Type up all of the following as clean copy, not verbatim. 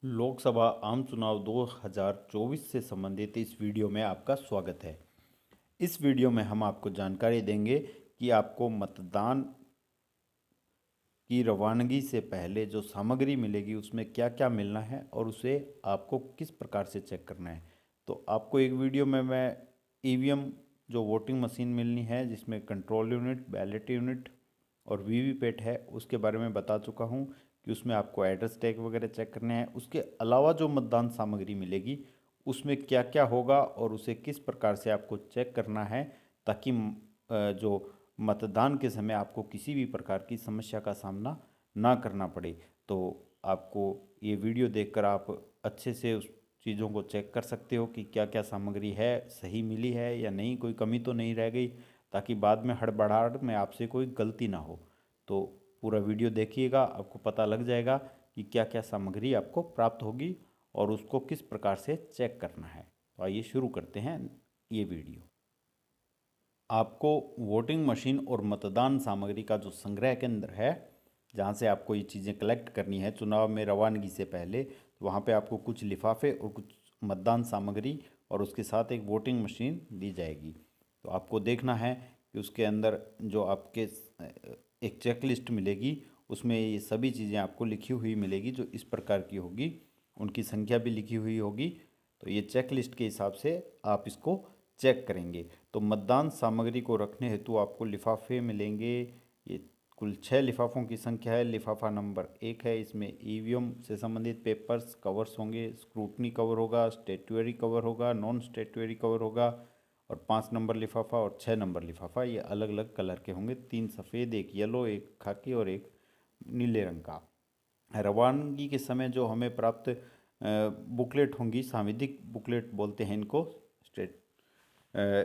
लोकसभा आम चुनाव 2024 से संबंधित इस वीडियो में आपका स्वागत है। इस वीडियो में हम आपको जानकारी देंगे कि आपको मतदान की रवानगी से पहले जो सामग्री मिलेगी उसमें क्या क्या मिलना है और उसे आपको किस प्रकार से चेक करना है। तो आपको एक वीडियो में मैं ईवीएम जो वोटिंग मशीन मिलनी है जिसमें कंट्रोल यूनिट, बैलेट यूनिट और वीवीपैट है उसके बारे में बता चुका हूँ कि उसमें आपको एड्रेस टैग वगैरह चेक करने हैं। उसके अलावा जो मतदान सामग्री मिलेगी उसमें क्या क्या होगा और उसे किस प्रकार से आपको चेक करना है ताकि जो मतदान के समय आपको किसी भी प्रकार की समस्या का सामना ना करना पड़े। तो आपको ये वीडियो देखकर आप अच्छे से उस चीज़ों को चेक कर सकते हो कि क्या क्या सामग्री है, सही मिली है या नहीं, कोई कमी तो नहीं रह गई, ताकि बाद में हड़बड़ाहट में आपसे कोई गलती ना हो। तो पूरा वीडियो देखिएगा, आपको पता लग जाएगा कि क्या क्या सामग्री आपको प्राप्त होगी और उसको किस प्रकार से चेक करना है। तो आइए शुरू करते हैं ये वीडियो। आपको वोटिंग मशीन और मतदान सामग्री का जो संग्रह केंद्र है जहाँ से आपको ये चीज़ें कलेक्ट करनी है चुनाव में रवानगी से पहले, तो वहाँ पे आपको कुछ लिफाफे और कुछ मतदान सामग्री और उसके साथ एक वोटिंग मशीन दी जाएगी। तो आपको देखना है कि उसके अंदर जो आपके एक चेक लिस्ट मिलेगी उसमें ये सभी चीज़ें आपको लिखी हुई मिलेगी जो इस प्रकार की होगी, उनकी संख्या भी लिखी हुई होगी। तो ये चेक लिस्ट के हिसाब से आप इसको चेक करेंगे। तो मतदान सामग्री को रखने हेतु आपको लिफाफे मिलेंगे। ये कुल 6 लिफाफों की संख्या है। लिफाफा नंबर 1 है, इसमें ईवीएम से संबंधित पेपर्स कवर्स होंगे, स्क्रूटनी कवर होगा, स्टेचुअरी कवर होगा, नॉन स्टेचुअरी कवर होगा और 5 नंबर लिफाफा और 6 नंबर लिफाफा ये अलग अलग कलर के होंगे, 3 सफ़ेद, एक येलो, एक खाकी और एक नीले रंग का। रवानगी के समय जो हमें प्राप्त बुकलेट होंगी, सांविधिक बुकलेट बोलते हैं इनको, स्टेट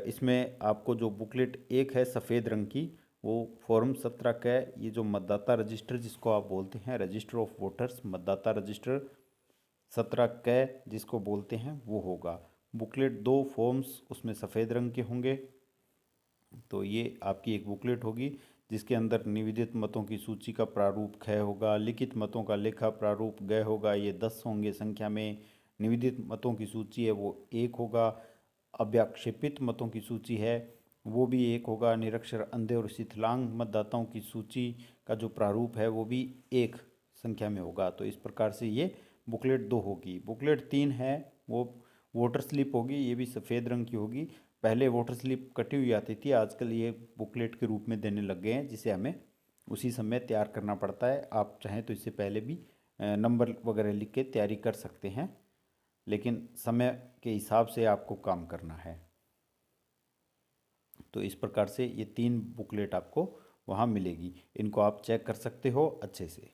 इसमें आपको जो बुकलेट एक है सफ़ेद रंग की, वो फॉर्म 17 का है। ये जो मतदाता रजिस्टर जिसको आप बोलते हैं, रजिस्टर ऑफ वोटर्स, मतदाता रजिस्टर 17 क जिसको बोलते हैं वो होगा। बुकलेट 2 फॉर्म्स उसमें सफ़ेद रंग के होंगे। तो ये आपकी एक बुकलेट होगी जिसके अंदर निवेदित मतों की सूची का प्रारूप ख होगा, लिखित मतों का लेखा प्रारूप ग होगा, ये 10 होंगे संख्या में। निवेदित मतों की सूची है वो 1 होगा। अव्याक्षेपित मतों की सूची है वो भी 1 होगा। निरक्षर, अंधे और विकलांग मतदाताओं की सूची का जो प्रारूप है वो भी 1 संख्या में होगा। तो इस प्रकार से ये बुकलेट 2 होगी। बुकलेट 3 है वो वोटर स्लिप होगी, ये भी सफ़ेद रंग की होगी। पहले वोटर स्लिप कटी हुई आती थी, आजकल ये बुकलेट के रूप में देने लग गए हैं जिसे हमें उसी समय तैयार करना पड़ता है। आप चाहें तो इससे पहले भी नंबर वगैरह लिख के तैयारी कर सकते हैं, लेकिन समय के हिसाब से आपको काम करना है। तो इस प्रकार से ये 3 बुकलेट आपको वहाँ मिलेगी, इनको आप चेक कर सकते हो अच्छे से।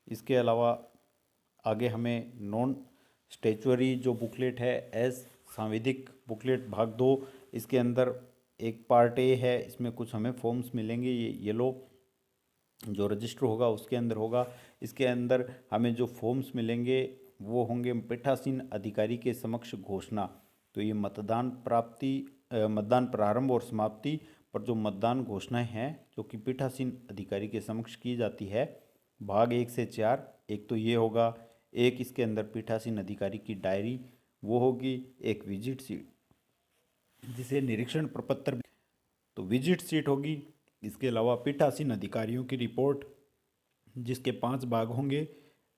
इसके अलावा आगे हमें नॉन स्टेचुअरी जो बुकलेट है एस सांविधिक बुकलेट भाग 2, इसके अंदर एक पार्ट ए है, इसमें कुछ हमें फॉर्म्स मिलेंगे। ये येलो जो रजिस्टर होगा उसके अंदर होगा। इसके अंदर हमें जो फॉर्म्स मिलेंगे वो होंगे पीठासीन अधिकारी के समक्ष घोषणा। तो ये मतदान प्रारंभ और समाप्ति पर जो मतदान घोषणाएं हैं जो कि पीठासीन अधिकारी के समक्ष की जाती है, भाग 1 से 4, एक तो ये होगा। एक इसके अंदर पीठासीन अधिकारी की डायरी वो होगी। एक विजिट सीट जिसे निरीक्षण प्रपत्र, तो विजिट सीट होगी। इसके अलावा पीठासीन अधिकारियों की रिपोर्ट जिसके 5 भाग होंगे,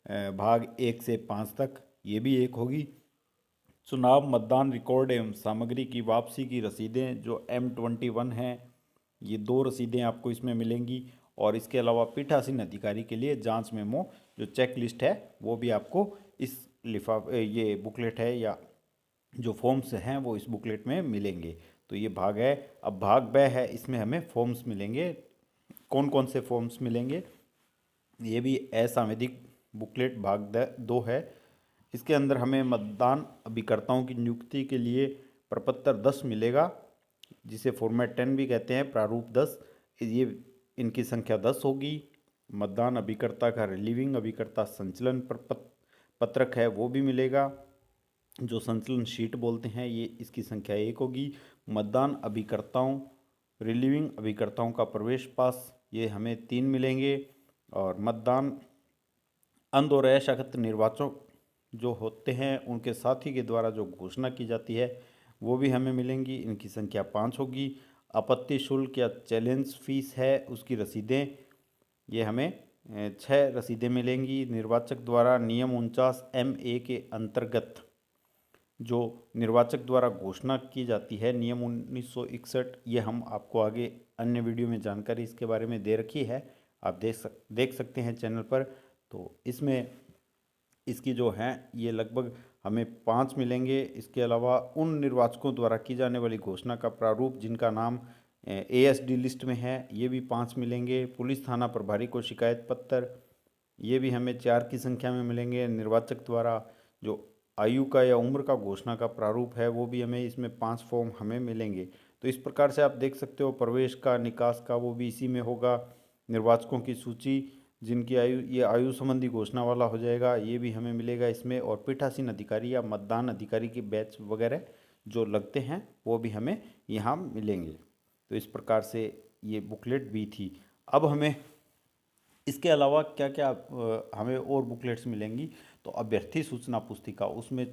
भाग 1 से 5 तक, ये भी एक होगी। चुनाव मतदान रिकॉर्ड एवं सामग्री की वापसी की रसीदें जो M21 हैं, ये 2 रसीदें आपको इसमें मिलेंगी। और इसके अलावा पीठासीन अधिकारी के लिए जांच मेमो जो चेक लिस्ट है वो भी आपको इस ये बुकलेट है या जो फॉर्म्स हैं वो इस बुकलेट में मिलेंगे। तो ये भाग है। अब भाग ब है, इसमें हमें फॉर्म्स मिलेंगे। कौन कौन से फॉर्म्स मिलेंगे, ये भी असंवैधिक बुकलेट भाग 2 है। इसके अंदर हमें मतदान अभिकर्ताओं की नियुक्ति के लिए प्रपत्र 10 मिलेगा जिसे फॉर्मेट 10 भी कहते हैं, प्रारूप 10। ये इनकी संख्या 10 होगी। मतदान अभिकर्ता का रिलीविंग अभिकर्ता संचलन पत्रक है वो भी मिलेगा, जो संचलन शीट बोलते हैं, ये इसकी संख्या 1 होगी। मतदान अभिकर्ताओं रिलीविंग अभिकर्ताओं का प्रवेश पास ये हमें 3 मिलेंगे। और मतदान अंध और अशक्त निर्वाचक जो होते हैं उनके साथी के द्वारा जो घोषणा की जाती है वो भी हमें मिलेंगी। इनकी संख्या 5 होगी। आपत्ति शुल्क या चैलेंज फीस है उसकी रसीदें, ये हमें 6 रसीदें मिलेंगी। निर्वाचक द्वारा नियम 49 MA के अंतर्गत जो निर्वाचक द्वारा घोषणा की जाती है, नियम 1961, ये हम आपको आगे अन्य वीडियो में जानकारी इसके बारे में दे रखी है, आप देख सकते हैं चैनल पर। तो इसमें इसकी जो हैं ये लगभग हमें 5 मिलेंगे। इसके अलावा उन निर्वाचकों द्वारा की जाने वाली घोषणा का प्रारूप जिनका नाम ASD लिस्ट में है, ये भी 5 मिलेंगे। पुलिस थाना प्रभारी को शिकायत पत्र, ये भी हमें 4 की संख्या में मिलेंगे। निर्वाचक द्वारा जो आयु का या उम्र का घोषणा का प्रारूप है वो भी हमें इसमें 5 फॉर्म हमें मिलेंगे। तो इस प्रकार से आप देख सकते हो प्रवेश का, निकास का, वो भी इसी में होगा। निर्वाचकों की सूची जिनकी आयु, ये आयु संबंधी घोषणा वाला हो जाएगा, ये भी हमें मिलेगा इसमें। और पीठासीन अधिकारी या मतदान अधिकारी की बैच वगैरह जो लगते हैं वो भी हमें यहाँ मिलेंगे। तो इस प्रकार से ये बुकलेट भी थी। अब हमें इसके अलावा क्या क्या हमें और बुकलेट्स मिलेंगी, तो अभ्यर्थी सूचना पुस्तिका, उसमें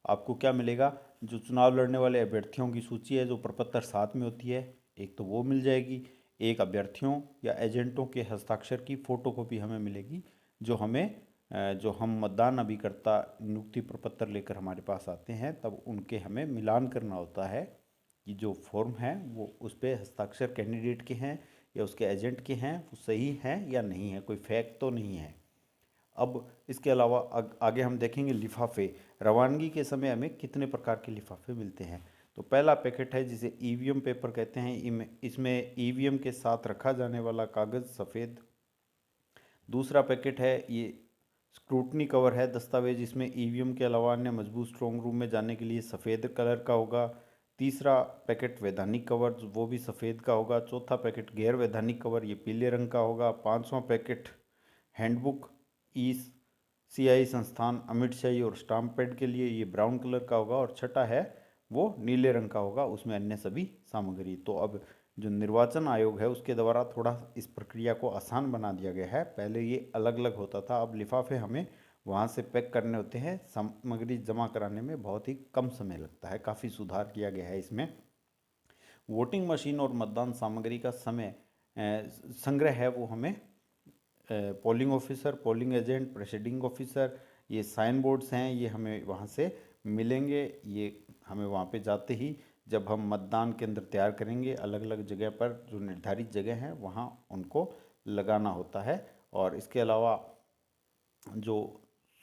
आपको क्या मिलेगा, जो चुनाव लड़ने वाले अभ्यर्थियों की सूची है जो प्रपत्र 7 में होती है, एक तो वो मिल जाएगी। एक अभ्यर्थियों या एजेंटों के हस्ताक्षर की फ़ोटोकॉपी हमें मिलेगी, जो हमें जो हम मतदान अभिकर्ता नियुक्ति प्रपत्र लेकर हमारे पास आते हैं तब उनके हमें मिलान करना होता है कि जो फॉर्म है वो उस पर हस्ताक्षर कैंडिडेट के हैं या उसके एजेंट के हैं, वो सही हैं या नहीं है, कोई फेक तो नहीं है। अब इसके अलावा आगे हम देखेंगे लिफाफे। रवानगी के समय हमें कितने प्रकार के लिफाफे मिलते हैं। तो पहला पैकेट है जिसे EVM पेपर कहते हैं, इसमें EVM के साथ रखा जाने वाला कागज़ सफ़ेद। दूसरा पैकेट है ये स्क्रूटनी कवर है दस्तावेज, इसमें EVM के अलावा अन्य मजबूत स्ट्रॉन्ग रूम में जाने के लिए सफ़ेद कलर का होगा। तीसरा पैकेट वैधानिक कवर, वो भी सफ़ेद का होगा। चौथा पैकेट गैर वैधानिक कवर, ये पीले रंग का होगा। पाँचवां पैकेट हैंडबुक ECI संस्थान अमिट शाही और स्टाम्प पैड के लिए, ये ब्राउन कलर का होगा। और छठा है वो नीले रंग का होगा, उसमें अन्य सभी सामग्री। तो अब जो निर्वाचन आयोग है उसके द्वारा थोड़ा इस प्रक्रिया को आसान बना दिया गया है। पहले ये अलग अलग होता था, अब लिफाफे हमें वहाँ से पैक करने होते हैं, सामग्री जमा कराने में बहुत ही कम समय लगता है, काफ़ी सुधार किया गया है इसमें। वोटिंग मशीन और मतदान सामग्री का समय संग्रह है वो हमें polling officer, polling agent, presiding officer, ये साइन बोर्ड्स हैं, ये हमें वहाँ से मिलेंगे। ये हमें वहाँ पे जाते ही जब हम मतदान केंद्र तैयार करेंगे अलग अलग जगह पर, जो निर्धारित जगह हैं वहाँ उनको लगाना होता है। और इसके अलावा जो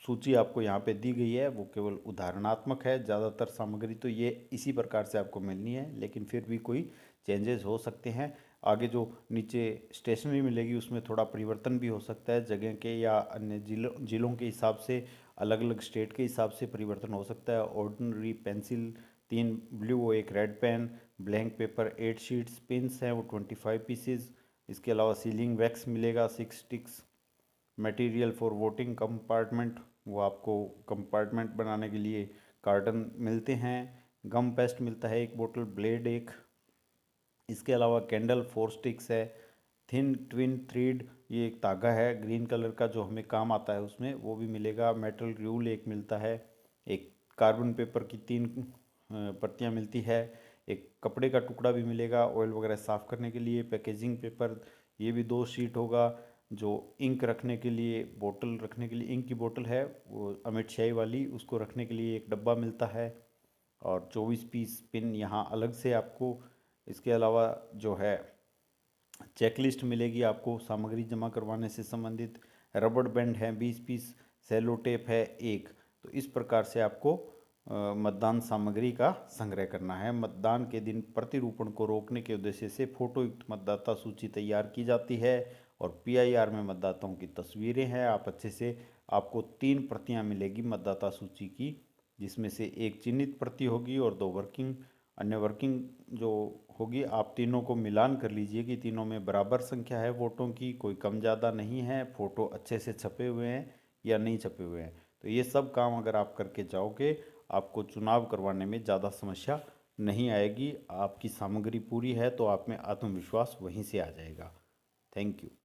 सूची आपको यहाँ पे दी गई है वो केवल उदाहरणात्मक है, ज़्यादातर सामग्री तो ये इसी प्रकार से आपको मिलनी है, लेकिन फिर भी कोई चेंजेस हो सकते हैं। आगे जो नीचे स्टेशनरी मिलेगी उसमें थोड़ा परिवर्तन भी हो सकता है, जगह के या अन्य जिलों के हिसाब से, अलग अलग स्टेट के हिसाब से परिवर्तन हो सकता है। ऑर्डिनरी पेंसिल 3 ब्लू और 1 red pen, blank paper 8 sheets, pins हैं वो 25 पीसेज। इसके अलावा सीलिंग वैक्स मिलेगा 6 sticks. Material for voting compartment, वो आपको कंपार्टमेंट बनाने के लिए कार्टन मिलते हैं। गम पेस्ट मिलता है 1 बोतल, ब्लेड 1। इसके अलावा कैंडल 4 स्टिक्स है। थिन ट्विन थ्रेड, ये एक धागा है ग्रीन कलर का जो हमें काम आता है उसमें, वो भी मिलेगा। मेटल ग्लू 1 मिलता है। एक कार्बन पेपर की 3 प्रतियां मिलती है। एक कपड़े का टुकड़ा भी मिलेगा ऑयल वगैरह साफ़ करने के लिए। पैकेजिंग पेपर, ये भी 2 शीट होगा। जो इंक रखने के लिए, बोतल रखने के लिए, इंक की बोतल है वो अमिट शाही वाली, उसको रखने के लिए एक डब्बा मिलता है। और 24 पीस पिन यहाँ अलग से आपको। इसके अलावा जो है चेकलिस्ट मिलेगी आपको सामग्री जमा करवाने से संबंधित। रबड़ बैंड है 20 पीस, सेलो टेप है 1। तो इस प्रकार से आपको मतदान सामग्री का संग्रह करना है। मतदान के दिन प्रतिरूपण को रोकने के उद्देश्य से फोटोयुक्त मतदाता सूची तैयार की जाती है और PIR में मतदाताओं की तस्वीरें हैं। आप अच्छे से, आपको 3 प्रतियां मिलेगी मतदाता सूची की, जिसमें से एक चिन्हित प्रति होगी और 2 वर्किंग, अन्य वर्किंग जो होगी। आप तीनों को मिलान कर लीजिए कि तीनों में बराबर संख्या है वोटों की, कोई कम ज़्यादा नहीं है, फ़ोटो अच्छे से छपे हुए हैं या नहीं छपे हुए हैं। तो ये सब काम अगर आप करके जाओगे आपको चुनाव करवाने में ज़्यादा समस्या नहीं आएगी। आपकी सामग्री पूरी है तो आप में आत्मविश्वास वहीं से आ जाएगा। Thank you.